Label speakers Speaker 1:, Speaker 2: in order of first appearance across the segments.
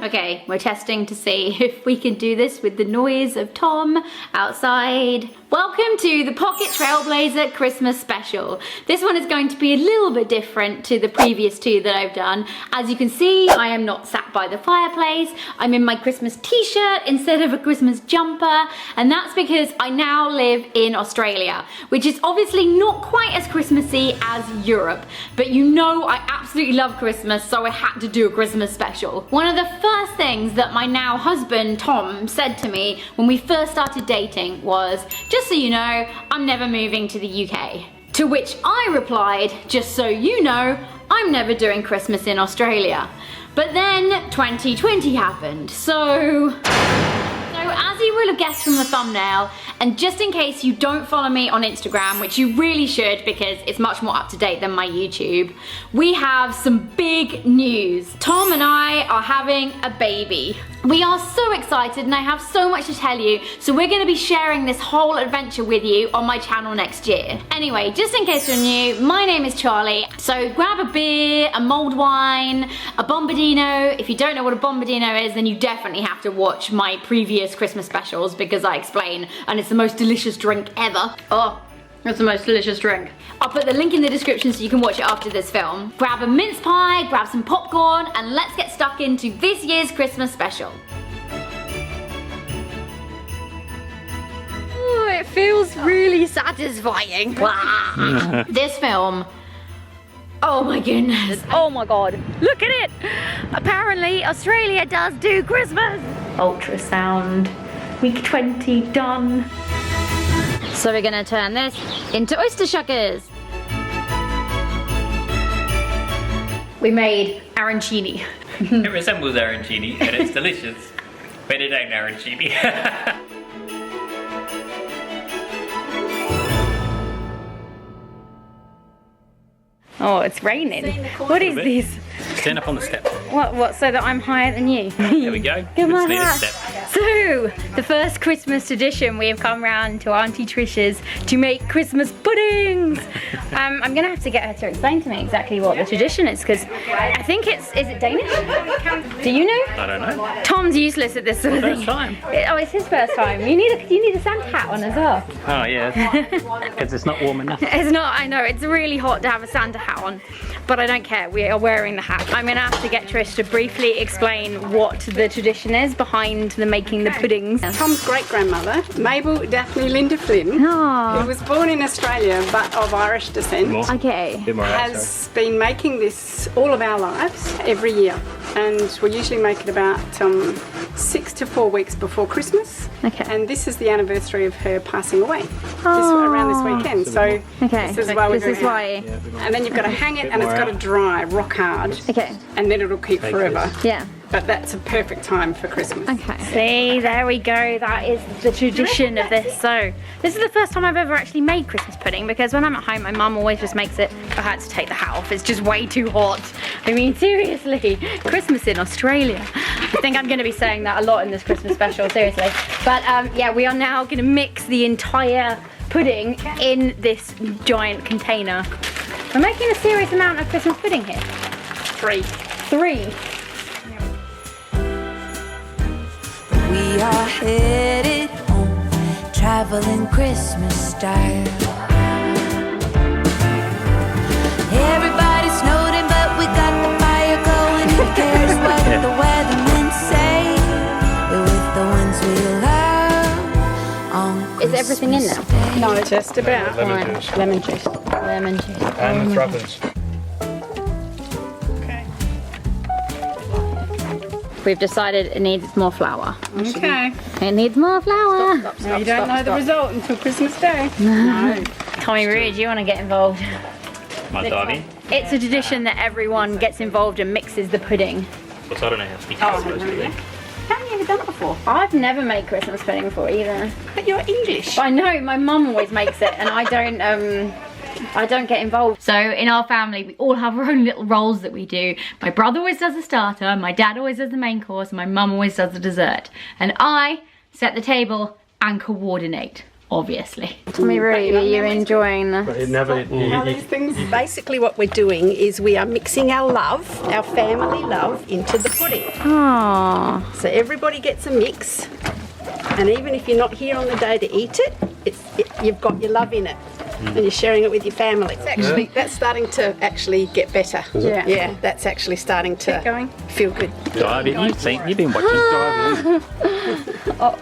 Speaker 1: Okay, we're testing to see if we can do this with the noise of Tom outside. Welcome to the Pocket Trailblazer Christmas special. This one is going to be a little bit different to the previous two that I've done. As you can see, I am not sat by the fireplace. I'm in my Christmas t-shirt instead of a Christmas jumper, and that's because I now live in Australia, which is obviously not quite as Christmassy as Europe, but you know I absolutely love Christmas, so I had to do a Christmas special. One of the first things that my now husband, Tom, said to me when we first started dating was, just so you know, I'm never moving to the UK. To which I replied, just so you know, I'm never doing Christmas in Australia. But then 2020 happened, so as you will have guessed from the thumbnail, and just in case you don't follow me on Instagram, which you really should because it's much more up to date than my YouTube, we have some big news. Tom and I are having a baby. We are so excited and I have so much to tell you, so we're going to be sharing this whole adventure with you on my channel next year. Anyway, just in case you're new, my name is Charlie, so grab a beer, a mulled wine, a bombardino. If you don't know what a bombardino is, then you definitely have to watch my previous Christmas specials because I explain, and it's the most delicious drink ever. Oh, it's the most delicious drink. I'll put the link in the description so you can watch it after this film. Grab a mince pie, grab some popcorn, and let's get stuck into this year's Christmas special. Oh, it feels really satisfying. This film, oh my goodness. Oh my god. Look at it. Apparently Australia does do Christmas. Ultrasound. Week 20 done. So we're gonna turn this into oyster shuckers. We made arancini.
Speaker 2: It resembles arancini and it's delicious, but it ain't arancini.
Speaker 1: Oh, it's raining. What is this?
Speaker 2: Stand up on the step.
Speaker 1: What, so that I'm higher than you?
Speaker 2: There we go.
Speaker 1: Get my
Speaker 2: Let's need a
Speaker 1: hat.
Speaker 2: step.
Speaker 1: So, the first Christmas tradition, we have come round to Auntie Trish's to make Christmas puddings. I'm gonna have to get her to explain to me exactly what the tradition is, because I think is it Danish? Do you know?
Speaker 2: I don't know.
Speaker 1: Tom's useless at this sort of thing.
Speaker 2: First time.
Speaker 1: Oh, it's his first time. You need a Santa hat on as well.
Speaker 2: Oh yeah, because it's not warm enough.
Speaker 1: It's not, I know, it's really hot to have a Santa hat on, but I don't care, we are wearing the hat. I'm gonna have to get Trish to briefly explain what the tradition is behind the making the puddings.
Speaker 3: Tom's great-grandmother, Mabel Daphne Linda Flynn,
Speaker 1: Oh,
Speaker 3: who was born in Australia but of Irish descent,
Speaker 1: okay.
Speaker 3: has been making this all of our lives every year. And we usually make it about 6 to 4 weeks before Christmas.
Speaker 1: Okay.
Speaker 3: And this is the anniversary of her passing away around this weekend. So
Speaker 1: Okay,
Speaker 3: this is why we're
Speaker 1: this is
Speaker 3: going
Speaker 1: why.
Speaker 3: And then you've got to hang it and it's got to dry rock hard.
Speaker 1: Okay,
Speaker 3: And then it'll keep forever.
Speaker 1: yeah.
Speaker 3: But that's a perfect time for Christmas.
Speaker 1: Okay. See, there we go. That is the tradition of this. So, this is the first time I've ever actually made Christmas pudding, because when I'm at home, my mum always just makes it. I had to take the hat off. It's just way too hot. I mean, seriously, Christmas in Australia. I think I'm going to be saying that a lot in this Christmas special, seriously. But yeah, we are now going to mix the entire pudding in this giant container. We're making a serious amount of Christmas pudding here.
Speaker 3: 3.
Speaker 1: 3.
Speaker 4: We are headed home, traveling Christmas style. Everybody's snowed in, but we got the fire going. Who cares what the weathermen say? With the ones we love on
Speaker 1: Is everything in now?
Speaker 4: Christmas Day.
Speaker 3: No, just about.
Speaker 2: Lemon juice.
Speaker 3: Lemon juice.
Speaker 1: Lemon juice.
Speaker 2: And the thruppers.
Speaker 3: Okay.
Speaker 1: We've decided it needs more flour.
Speaker 3: Okay.
Speaker 1: It needs more flour.
Speaker 3: Now you don't know the result until Christmas Day. No.
Speaker 1: Tommy Rude, do you want to get involved?
Speaker 2: My darling.
Speaker 1: It's a tradition that everyone gets involved and mixes the pudding.
Speaker 2: But I don't know how sticky
Speaker 3: Oh,
Speaker 2: it's supposed to be.
Speaker 3: Haven't you ever done it before?
Speaker 1: I've never made Christmas pudding before either.
Speaker 3: But you're English.
Speaker 1: I know, my mum always makes it and I don't get involved. So in our family, we all have our own little roles that we do. My brother always does the starter, my dad always does the main course, and my mum always does the dessert. And I set the table and coordinate. obviously. Tommy Roo, are you enjoying this?
Speaker 5: But it never.
Speaker 3: Now these things, basically what we're doing is we are mixing our love, our family love, into the pudding.
Speaker 1: Aww.
Speaker 3: So everybody gets a mix, and even if you're not here on the day to eat it, you've got your love in it, and you're sharing it with your family. It's actually that's starting to actually get better. Yeah, that's actually starting to feel good.
Speaker 2: Dive, you've been watching Dive.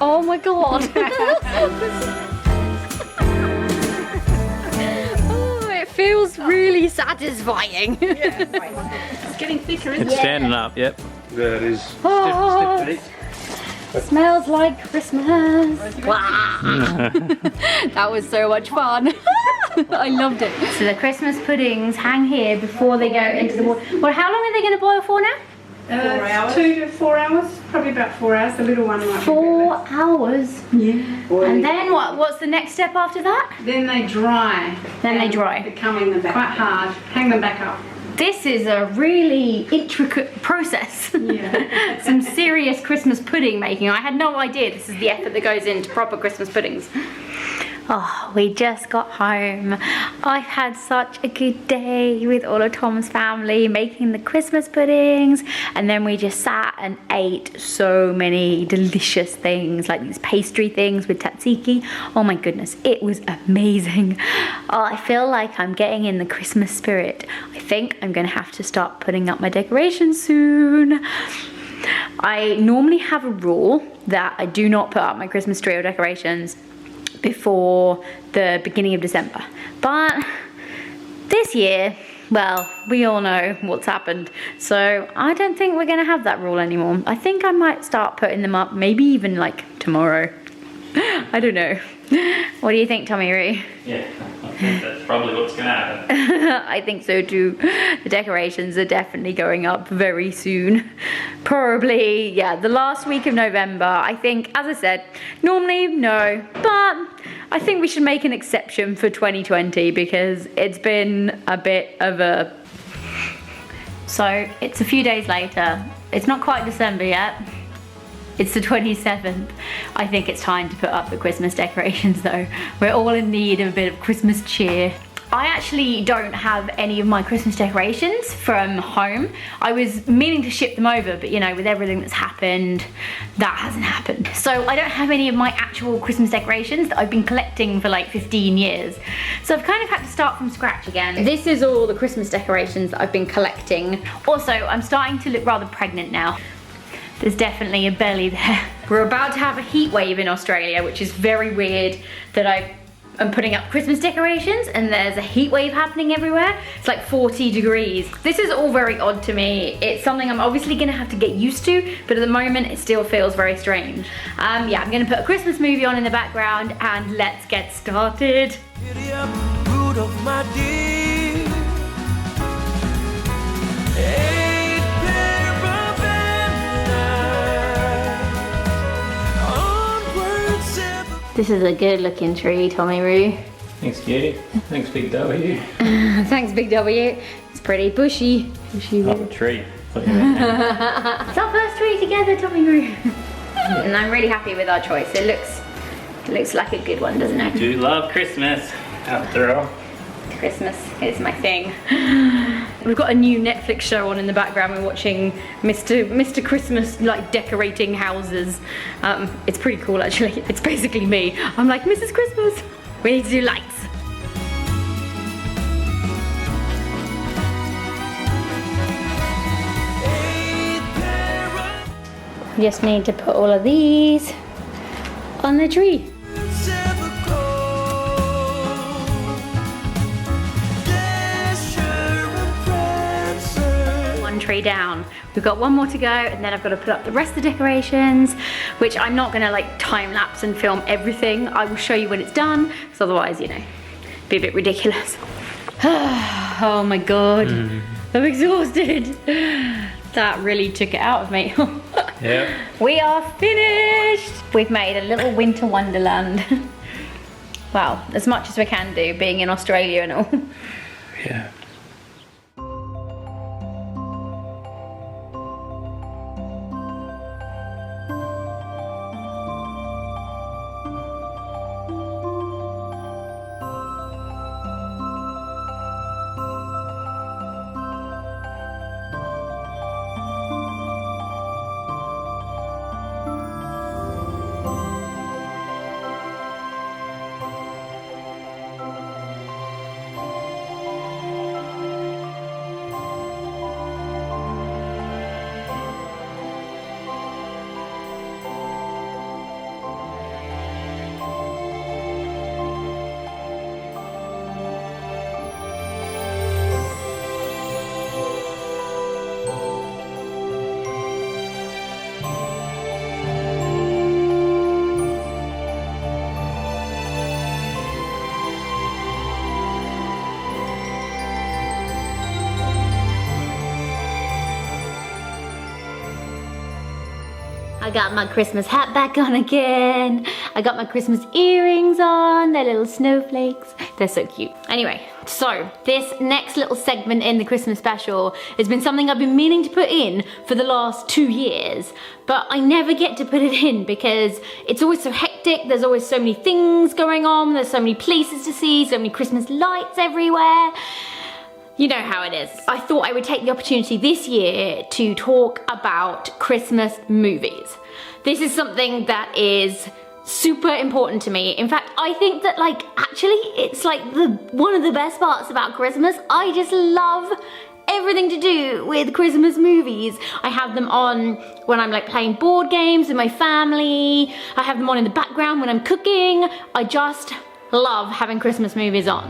Speaker 1: Oh my god. Oh, it feels really satisfying.
Speaker 3: It's getting thicker, isn't
Speaker 2: It's
Speaker 3: it?
Speaker 2: standing up, yep.
Speaker 5: There it is.
Speaker 1: Oh.
Speaker 5: Stiff feet.
Speaker 1: Smells like Christmas. Wow. That was so much fun. I loved it. So the Christmas puddings hang here before they go into the water. Well, how long are they going to boil for now?
Speaker 3: 4 hours. 2 to 4 hours, probably about 4 hours. The little one might be
Speaker 1: 4 hours.
Speaker 3: Yeah.
Speaker 1: And then what? What's the next step after that?
Speaker 3: Then they dry.
Speaker 1: Then they dry.
Speaker 3: Become quite hard. Hang them back up.
Speaker 1: This is a really intricate process.
Speaker 3: Yeah.
Speaker 1: Some serious Christmas pudding making. I had no idea this is the effort that goes into proper Christmas puddings. Oh, we just got home. I've had such a good day with all of Tom's family making the Christmas puddings, and then we just sat and ate so many delicious things like these pastry things with tzatziki. Oh my goodness, it was amazing. Oh, I feel like I'm getting in the Christmas spirit. I think I'm gonna have to start putting up my decorations soon. I normally have a rule that I do not put up my Christmas tree or decorations before the beginning of December, but this year, well, we all know what's happened, so I don't think we're gonna have that rule anymore. I think I might start putting them up maybe even like tomorrow. I don't know. What do you think, Tommy Roo?
Speaker 2: Yeah, I think that's probably what's going to happen.
Speaker 1: I think so too. The decorations are definitely going up very soon. Probably, yeah, the last week of November. I think, as I said, normally no, but I think we should make an exception for 2020 because it's been a bit of a... So, it's a few days later. It's not quite December yet. It's the 27th. I think it's time to put up the Christmas decorations though. We're all in need of a bit of Christmas cheer. I actually don't have any of my Christmas decorations from home. I was meaning to ship them over, but you know, with everything that's happened, that hasn't happened. So I don't have any of my actual Christmas decorations that I've been collecting for like 15 years. So I've kind of had to start from scratch again. This is all the Christmas decorations that I've been collecting. Also, I'm starting to look rather pregnant now. There's definitely a belly there. We're about to have a heat wave in Australia, which is very weird that I'm putting up Christmas decorations and there's a heat wave happening everywhere. It's like 40 degrees. This is all very odd to me. It's something I'm obviously gonna have to get used to, but at the moment it still feels very strange. Yeah, I'm gonna put a Christmas movie on in the background and let's get started.
Speaker 6: Giddy up, root of my dear. Eight pair of antlers, onward seven.
Speaker 1: This is a good looking tree, Tommy Roo.
Speaker 2: Thanks, Cutie. Thanks, Big W.
Speaker 1: Thanks, Big W. It's pretty bushy.
Speaker 2: Not a tree. Look at that.
Speaker 1: It's our first tree together, Tommy Roo. And I'm really happy with our choice. It looks like a good one, doesn't it?
Speaker 2: Do love Christmas, after all.
Speaker 1: Christmas is my thing. We've got a new Netflix show on in the background. We're watching Mr. Christmas, like decorating houses. It's pretty cool actually. It's basically me. I'm like, Mrs. Christmas, we need to do lights. Just need to put all of these on the tree. One tree down. We've got one more to go and then I've got to put up the rest of the decorations, which I'm not gonna like time lapse and film everything. I will show you when it's done, because otherwise, you know, it'd be a bit ridiculous. Oh my God, I'm exhausted. That really took it out of me.
Speaker 2: Yep.
Speaker 1: We are finished. We've made a little winter wonderland. Wow, as much as we can do being in Australia and all.
Speaker 2: Yeah.
Speaker 1: I got my Christmas hat back on again. I got my Christmas earrings on, they're little snowflakes. They're so cute. Anyway, so this next little segment in the Christmas special has been something I've been meaning to put in for the last 2 years, but I never get to put it in because it's always so hectic. There's always so many things going on. There's so many places to see, so many Christmas lights everywhere. You know how it is. I thought I would take the opportunity this year to talk about Christmas movies. This is something that is super important to me. In fact, I think that actually it's one of the best parts about Christmas. I just love everything to do with Christmas movies. I have them on when I'm playing board games with my family. I have them on in the background when I'm cooking. I just love having Christmas movies on.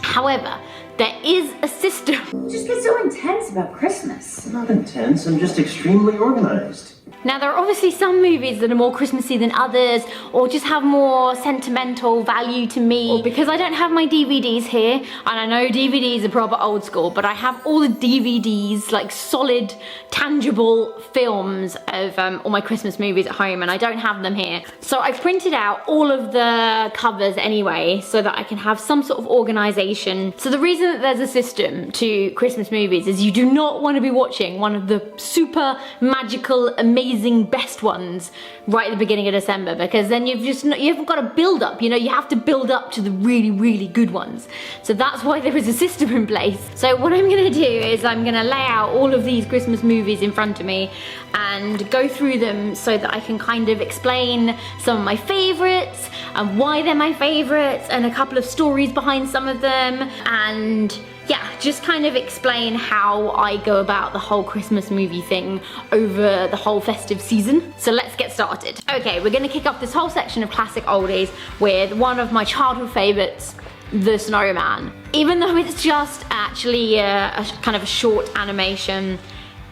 Speaker 1: However, there is a system.
Speaker 5: You just get so intense about Christmas.
Speaker 7: I'm not intense, I'm just extremely organized.
Speaker 1: Now, there are obviously some movies that are more Christmassy than others, or just have more sentimental value to me. Or because I don't have my DVDs here, and I know DVDs are proper old school, but I have all the DVDs, solid, tangible films of all my Christmas movies at home, and I don't have them here. So I printed out all of the covers anyway, so that I can have some sort of organization. So the reason that there's a system to Christmas movies is you do not want to be watching one of the super magical, amazing best ones right at the beginning of December, because then you haven't got a build up, you have to build up to the really, really good ones. So that's why there is a system in place. So what I'm gonna do is I'm gonna lay out all of these Christmas movies in front of me and go through them so that I can kind of explain some of my favorites and why they're my favorites and a couple of stories behind some of them, and yeah, just kind of explain how I go about the whole Christmas movie thing over the whole festive season. So let's get started. Okay, we're gonna kick off this whole section of classic oldies with one of my childhood favorites, The Snowman. Even though it's just actually a kind of a short animation,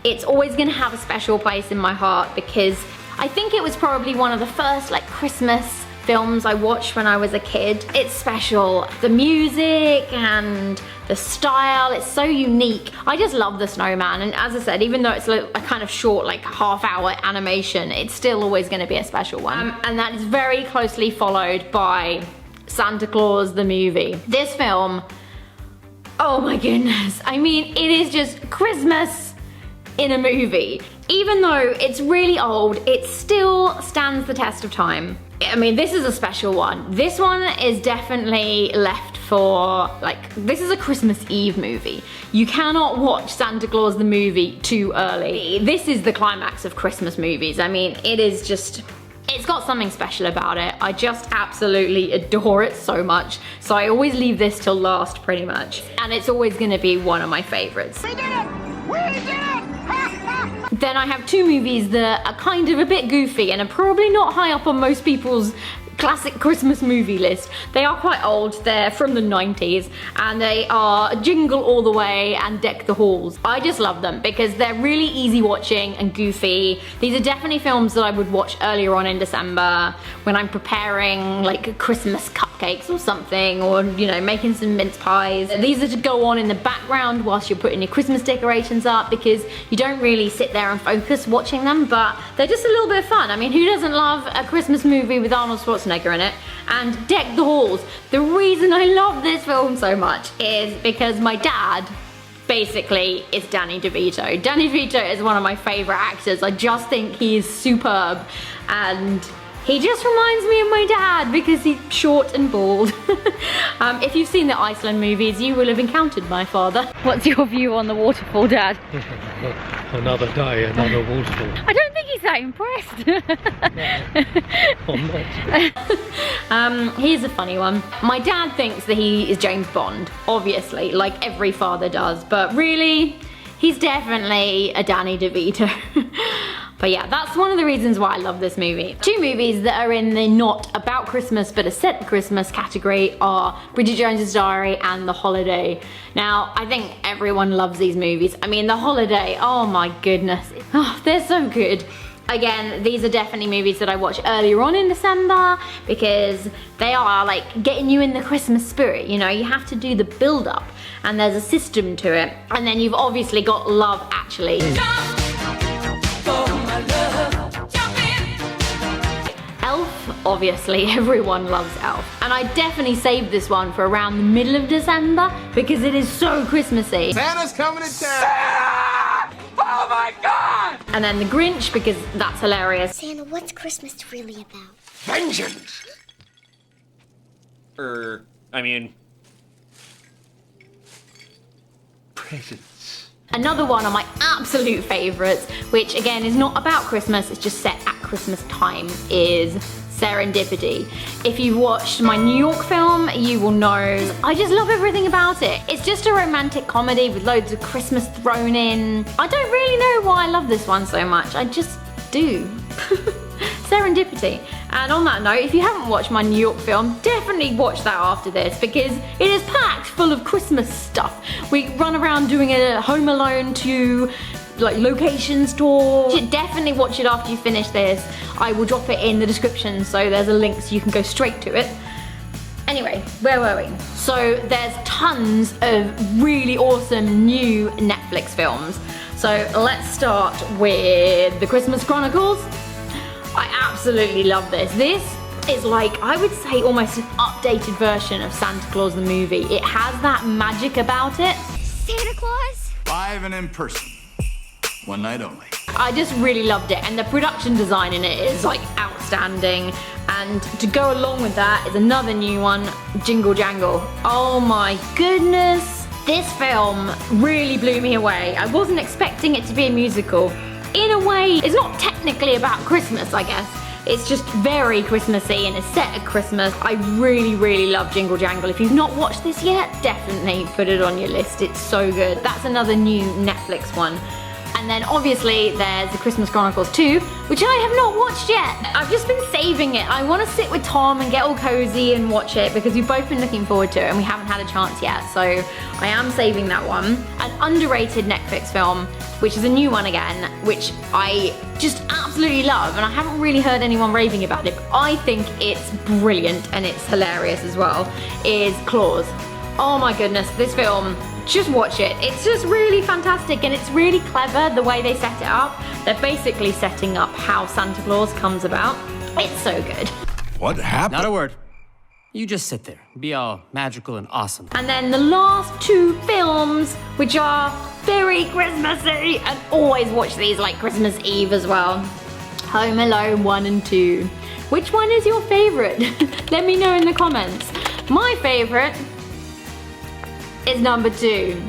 Speaker 1: it's always gonna have a special place in my heart because I think it was probably one of the first Christmas films I watched when I was a kid. It's special. The music and the style, it's so unique. I just love The Snowman, and as I said, even though it's a kind of short, half-hour animation, it's still always gonna be a special one. And that is very closely followed by Santa Claus the movie. This film, oh my goodness. I mean, it is just Christmas in a movie. Even though it's really old, it still stands the test of time. I mean, this is a special one. This one is definitely left for, this is a Christmas Eve movie. You cannot watch Santa Claus the movie too early. This is the climax of Christmas movies. I mean, it is just, it's got something special about it. I just absolutely adore it so much. So I always leave this till last, pretty much. And it's always gonna be one of my favorites.
Speaker 8: We did it! We did it!
Speaker 1: Then I have two movies that are kind of a bit goofy and are probably not high up on most people's classic Christmas movie list. They are quite old, they're from the 90s, and they are Jingle All the Way and Deck the Halls. I just love them because they're really easy watching and goofy. These are definitely films that I would watch earlier on in December when I'm preparing Christmas cupcakes or something, or making some mince pies. These are to go on in the background whilst you're putting your Christmas decorations up, because you don't really sit there and focus watching them, but they're just a little bit of fun. I mean, who doesn't love a Christmas movie with Arnold Schwarzenegger in it? And Deck the Halls. The reason I love this film so much is because my dad basically is Danny DeVito. Danny DeVito is one of my favorite actors. I just think he is superb, and he just reminds me of my dad because he's short and bald. If you've seen the Iceland movies, you will have encountered my father. What's your view on the waterfall, Dad?
Speaker 9: Another day, another waterfall.
Speaker 1: I don't think he's that impressed. Here's a funny one. My dad thinks that he is James Bond, obviously, like every father does, but really, he's definitely a Danny DeVito. But yeah, that's one of the reasons why I love this movie. Two movies that are in the not about Christmas but a set Christmas category are Bridget Jones's Diary and The Holiday. Now, I think everyone loves these movies. I mean, The Holiday, oh my goodness. Oh, they're so good. Again, these are definitely movies that I watch earlier on in December because they are like getting you in the Christmas spirit, you know, you have to do the build up and there's a system to it. And then you've obviously got Love Actually.
Speaker 6: For my love, jump in.
Speaker 1: obviously everyone loves Elf. And I definitely saved this one for around the middle of December because it is so Christmassy.
Speaker 6: Santa's coming to town! Santa! Oh my God!
Speaker 1: And then the Grinch because that's hilarious.
Speaker 5: Santa, what's Christmas really about?
Speaker 6: Vengeance!
Speaker 2: I mean,
Speaker 6: Presents.
Speaker 1: Another one of my absolute favourites, which again is not about Christmas, it's just set at Christmas time, is Serendipity. If you've watched my New York film, you will know I just love everything about it. It's just a romantic comedy with loads of Christmas thrown in. I don't really know why I love this one so much, I just do. Serendipity. And on that note, if you haven't watched my New York film, definitely watch that after this because it is packed full of Christmas stuff. We run around doing a Home Alone 2 like location tour. You should definitely watch it after you finish this. I will drop it in the description so there's a link so you can go straight to it. Anyway, where were we? So there's tons of really awesome new Netflix films. So let's start with The Christmas Chronicles. I absolutely love this. This is like, I would say almost an updated version of Santa Claus the movie. It has that magic about it.
Speaker 5: Santa Claus?
Speaker 8: Live and in person. One night only.
Speaker 1: I just really loved it, and the production design in it is like outstanding. And to go along with that is another new one, Jingle Jangle. Oh my goodness. This film really blew me away. I wasn't expecting it to be a musical. In a way, it's not technically about Christmas, I guess. It's just very Christmassy and it's set at Christmas. I really, really love Jingle Jangle. If you've not watched this yet, definitely put it on your list. It's so good. That's another new Netflix one. And then obviously there's The Christmas Chronicles 2, which I have not watched yet. I've just been saving it. I want to sit with Tom and get all cozy and watch it because we've both been looking forward to it and we haven't had a chance yet. So I am saving that one. An underrated Netflix film, which is a new one again, which I just absolutely love, and I haven't really heard anyone raving about it, but I think it's brilliant and it's hilarious as well, is Claus. Oh my goodness, this film, just watch it. It's just really fantastic and it's really clever the way they set it up. They're basically setting up how Santa Claus comes about. It's so good.
Speaker 8: What happened?
Speaker 10: Not a word. You just sit there, be all magical and awesome.
Speaker 1: And then the last two films, which are very Christmassy, and always watch these like Christmas Eve as well. Home Alone 1 and 2. Which one is your favorite? Let me know in the comments. My favorite is number 2.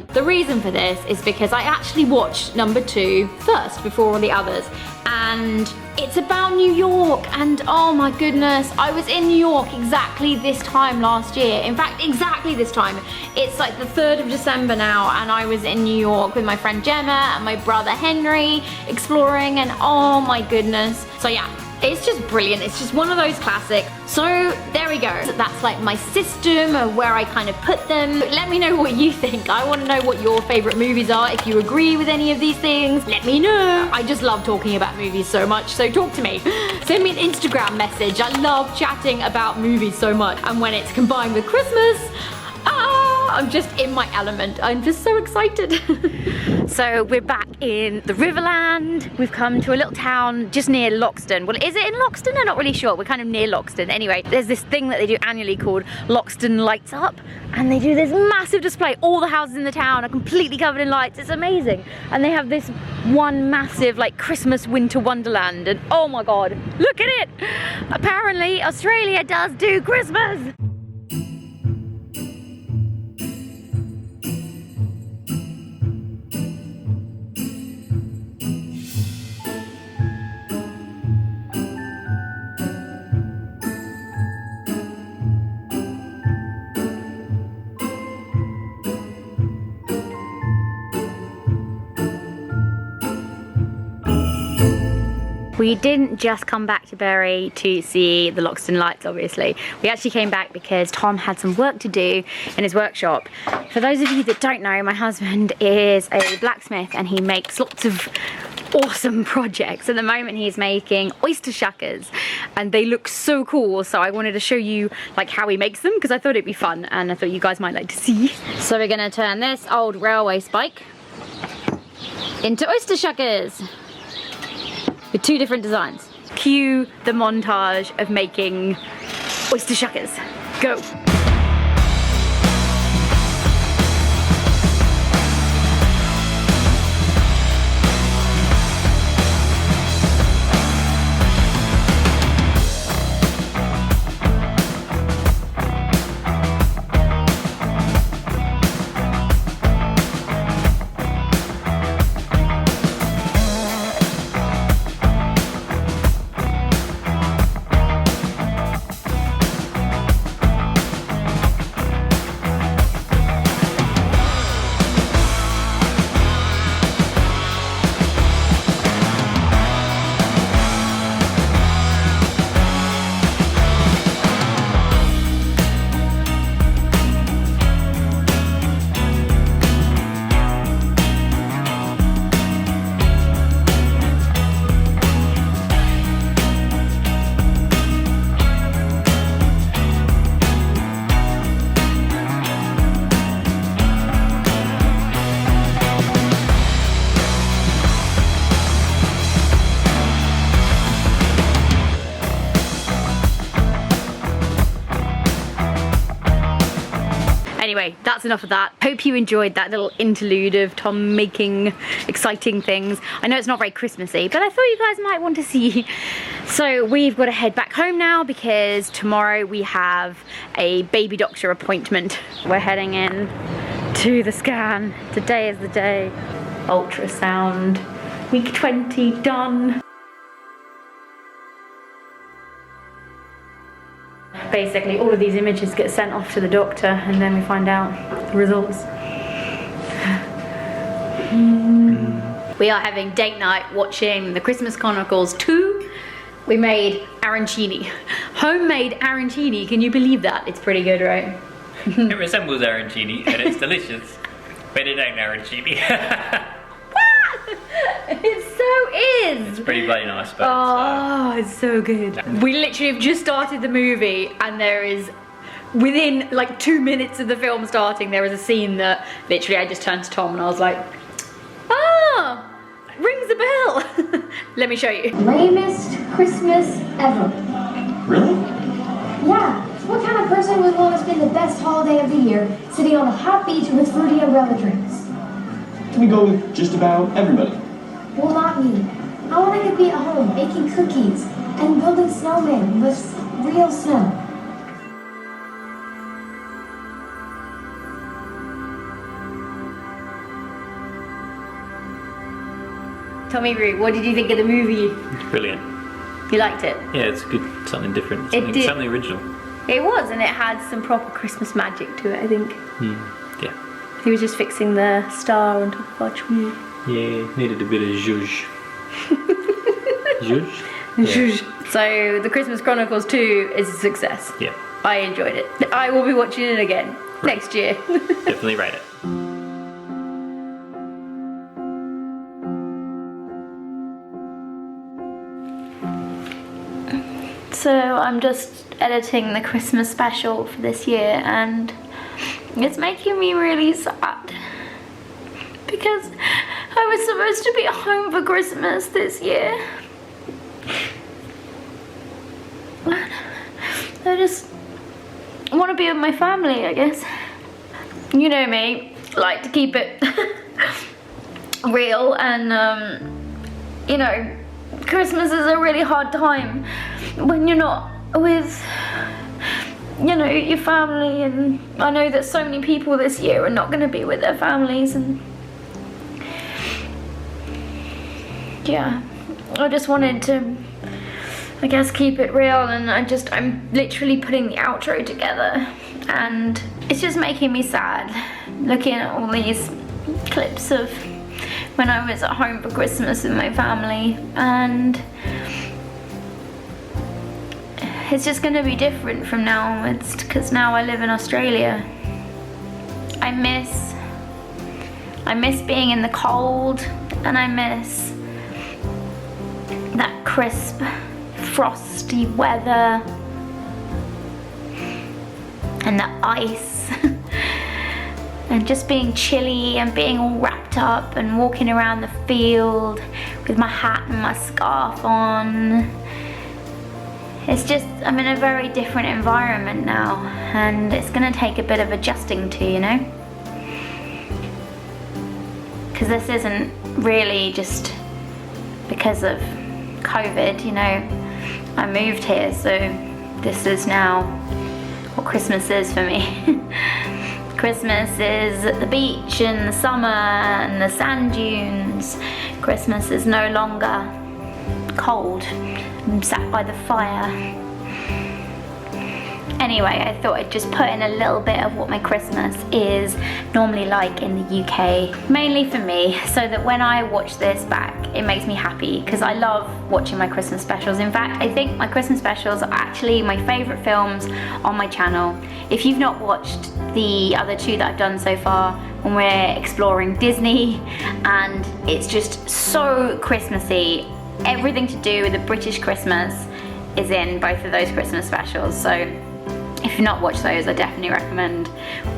Speaker 1: The reason for this is because I actually watched number 2 first before all the others, and it's about New York, and oh my goodness, I was in New York exactly this time last year. In fact, exactly this time. It's like the 3rd of December now, and I was in New York with my friend Gemma and my brother Henry exploring, and oh my goodness. So yeah, it's just brilliant. It's just one of those classics. So there we go. That's like my system of where I kind of put them. Let me know what you think. I want to know what your favorite movies are. If you agree with any of these things, let me know. I just love talking about movies so much, so talk to me. Send me an Instagram message. I love chatting about movies so much. And when it's combined with Christmas, I'm just in my element. I'm just so excited. So we're back in the Riverland. We've come to a little town just near Loxton. Well, is it in Loxton? I'm not really sure. We're kind of near Loxton. Anyway, there's this thing that they do annually called Loxton Lights Up, and they do this massive display. All the houses in the town are completely covered in lights. It's amazing. And they have this one massive like Christmas winter wonderland, and oh my god, look at it. Apparently Australia does do Christmas. We didn't just come back to Bury to see the Loxton Lights, obviously. We actually came back because Tom had some work to do in his workshop. For those of you that don't know, my husband is a blacksmith and he makes lots of awesome projects. At the moment he's making oyster shuckers and they look so cool, so I wanted to show you like how he makes them because I thought it'd be fun and I thought you guys might like to see. So we're gonna turn this old railway spike into oyster shuckers with 2 different designs. cue the montage of making oyster shuckers. Go. Anyway, that's enough of that. Hope you enjoyed that little interlude of Tom making exciting things. I know it's not very Christmassy, but I thought you guys might want to see. So we've got to head back home now because tomorrow we have a baby doctor appointment. We're heading in to the scan. Today is the day. Ultrasound. Week 20 done. Basically, all of these images get sent off to the doctor and then we find out the results. We are having date night watching The Christmas Chronicles 2. We made arancini. Homemade arancini, can you believe that? It's pretty good, right?
Speaker 2: It resembles arancini and it's delicious, but it ain't arancini.
Speaker 1: It so is!
Speaker 2: It's pretty bloody nice, but
Speaker 1: it's so good. We literally have just started the movie and there is, within like 2 minutes of the film starting, there was a scene that literally I just turned to Tom and I was like, ah, rings a bell. Let me show you.
Speaker 11: Lamest Christmas ever.
Speaker 7: Really?
Speaker 11: Yeah. What kind of person would want to spend the best holiday of the year sitting on a hot beach with fruity umbrella drinks?
Speaker 7: We go with just about everybody.
Speaker 11: Well, not me. I want to be at home baking cookies and building snowmen with real snow.
Speaker 1: Tommy Roo, what did you think of the movie?
Speaker 2: brilliant.
Speaker 1: You liked it?
Speaker 2: Yeah, it's good. Something different.
Speaker 1: It did.
Speaker 2: Something original.
Speaker 1: It was, and it had some proper Christmas magic to it, I think.
Speaker 2: Yeah.
Speaker 1: He was just fixing the star on top of our tree.
Speaker 2: Yeah, needed a bit of zhuzh. Zhuzh?
Speaker 1: Zhuzh. So, The Christmas Chronicles 2 is a success.
Speaker 2: Yeah.
Speaker 1: I enjoyed it. I will be watching it again next year.
Speaker 2: Definitely rate it.
Speaker 1: So I'm just editing the Christmas special for this year and it's making me really sad because I was supposed to be at home for Christmas this year. I just want to be with my family, I guess. You know me, like to keep it real and you know, Christmas is a really hard time when you're not with, you know, your family, and I know that so many people this year are not going to be with their families, and yeah, I just wanted to, I guess, keep it real, and I'm literally putting the outro together and it's just making me sad looking at all these clips of when I was at home for Christmas with my family, and it's just going to be different from now onwards because now I live in Australia. I miss being in the cold, and I miss that crisp, frosty weather and the ice and just being chilly and being all wrapped up and walking around the field with my hat and my scarf on. It's just, I'm in a very different environment now, and it's gonna take a bit of adjusting to, you know? Because this isn't really just because of COVID, you know? I moved here, so this is now what Christmas is for me. Christmas is at the beach in the summer and the sand dunes. Christmas is no longer cold. I'm sat by the fire. Anyway, I thought I'd just put in a little bit of what my Christmas is normally like in the UK, mainly for me, so that when I watch this back, it makes me happy, because I love watching my Christmas specials. In fact, I think my Christmas specials are actually my favourite films on my channel. If you've not watched the other two that I've done so far, when we're exploring Disney, and it's just so Christmassy, everything to do with a British Christmas is in both of those Christmas specials. So if you've not watched those, I definitely recommend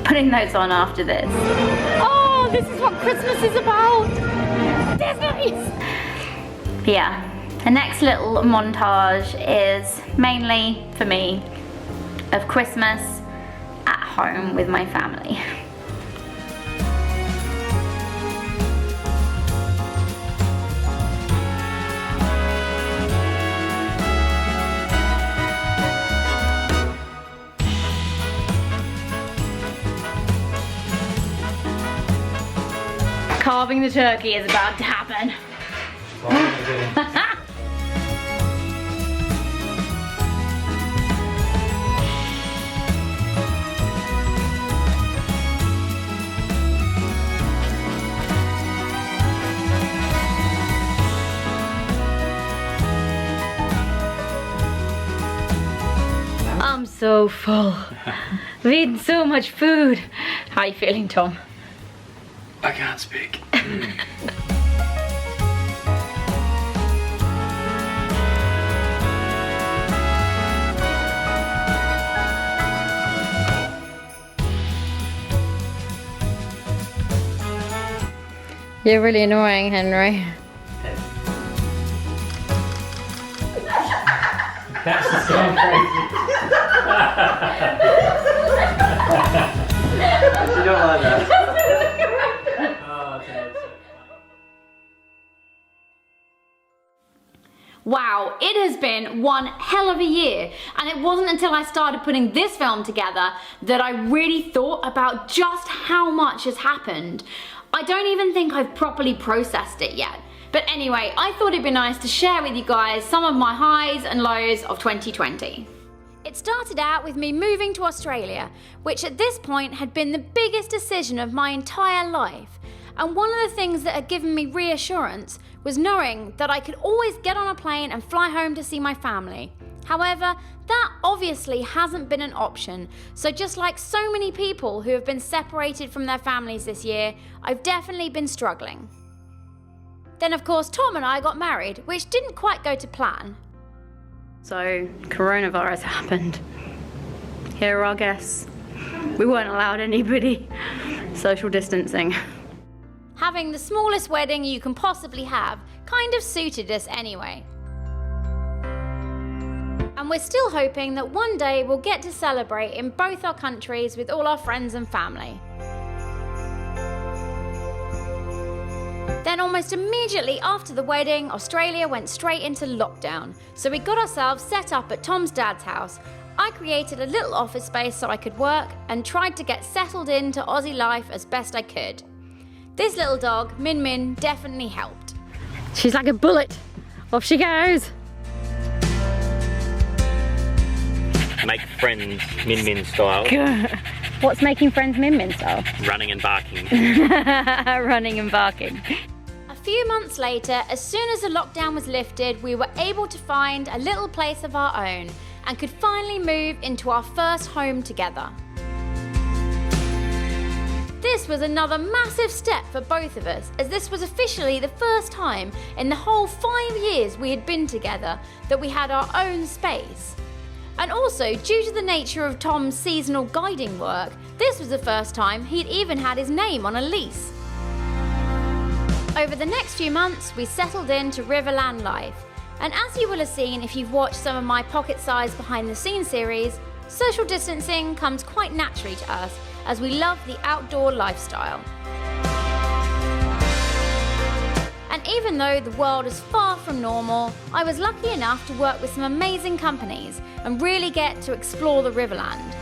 Speaker 1: putting those on after this. Oh, this is what Christmas is about! Disney! Yeah, the next little montage is mainly for me of Christmas at home with my family. Carving the turkey is about to happen. I'm so full. I've eaten so much food. How are you feeling, Tom?
Speaker 2: I can't speak.
Speaker 1: You're really annoying, Henry.
Speaker 2: That's the song crazy. You don't like that.
Speaker 1: Wow, it has been one hell of a year, and it wasn't until I started putting this film together that I really thought about just how much has happened. I don't even think I've properly processed it yet. But anyway, I thought it'd be nice to share with you guys some of my highs and lows of 2020. It started out with me moving to Australia, which at this point had been the biggest decision of my entire life. And one of the things that had given me reassurance was knowing that I could always get on a plane and fly home to see my family. However, that obviously hasn't been an option, so just like so many people who have been separated from their families this year, I've definitely been struggling. Then of course Tom and I got married, which didn't quite go to plan. So coronavirus happened. Here are our guests. We weren't allowed anybody. Social distancing. Having the smallest wedding you can possibly have kind of suited us anyway. And we're still hoping that one day we'll get to celebrate in both our countries with all our friends and family. Then almost immediately after the wedding, Australia went straight into lockdown. So we got ourselves set up at Tom's dad's house. I created a little office space so I could work and tried to get settled into Aussie life as best I could. This little dog, Min Min, definitely helped. She's like a bullet. Off she goes.
Speaker 2: Make friends Min Min style.
Speaker 1: What's making friends Min Min style?
Speaker 2: Running and barking.
Speaker 1: Running and barking. A few months later, as soon as the lockdown was lifted, we were able to find a little place of our own and could finally move into our first home together. This was another massive step for both of us, as this was officially the first time in the whole 5 years we had been together that we had our own space. And also, due to the nature of Tom's seasonal guiding work, this was the first time he'd even had his name on a lease. Over the next few months, we settled into Riverland life, And as you will have seen if you've watched some of my pocket-sized behind-the-scenes series, social distancing comes quite naturally to us as we love the outdoor lifestyle. And even though the world is far from normal, I was lucky enough to work with some amazing companies and really get to explore the Riverland.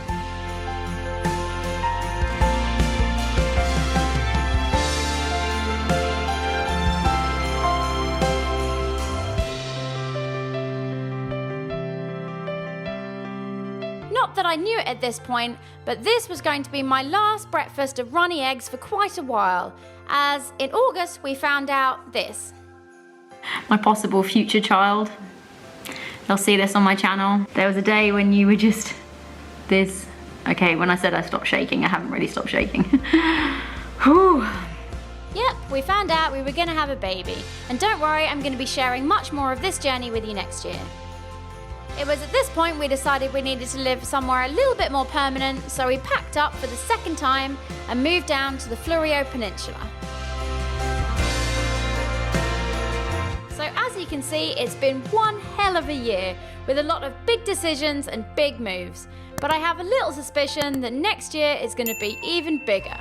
Speaker 1: Not that I knew it at this point, but this was going to be my last breakfast of runny eggs for quite a while, as in August we found out this. My possible future child. They'll see this on my channel. There was a day when you were just this. Okay, when I said I stopped shaking, I haven't really stopped shaking. Whew. Yep, we found out we were gonna have a baby. And don't worry, I'm gonna be sharing much more of this journey with you next year. It was at this point we decided we needed to live somewhere a little bit more permanent, so we packed up for the second time and moved down to the Fleurieu Peninsula. So as you can see, it's been one hell of a year with a lot of big decisions and big moves, but I have a little suspicion that next year is going to be even bigger.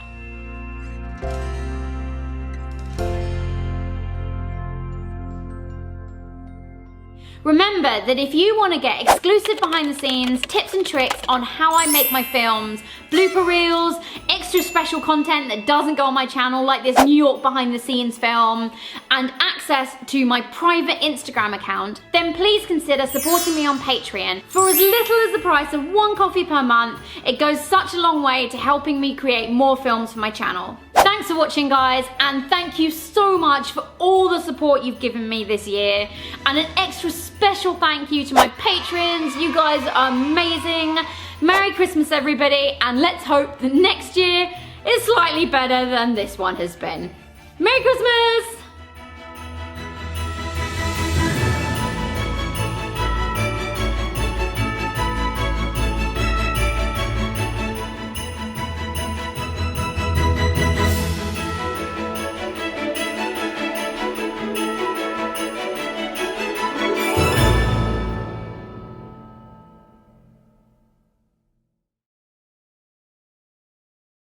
Speaker 1: Remember that if you want to get exclusive behind the scenes, tips and tricks on how I make my films, blooper reels, extra special content that doesn't go on my channel like this New York behind the scenes film, and access to my private Instagram account, then please consider supporting me on Patreon. For as little as the price of one coffee per month, it goes such a long way to helping me create more films for my channel. Thanks for watching, guys, and thank you so much for all the support you've given me this year, and an extra special thank you to my patrons. You guys are amazing. Merry Christmas, everybody, and let's hope that next year is slightly better than this one has been. Merry Christmas!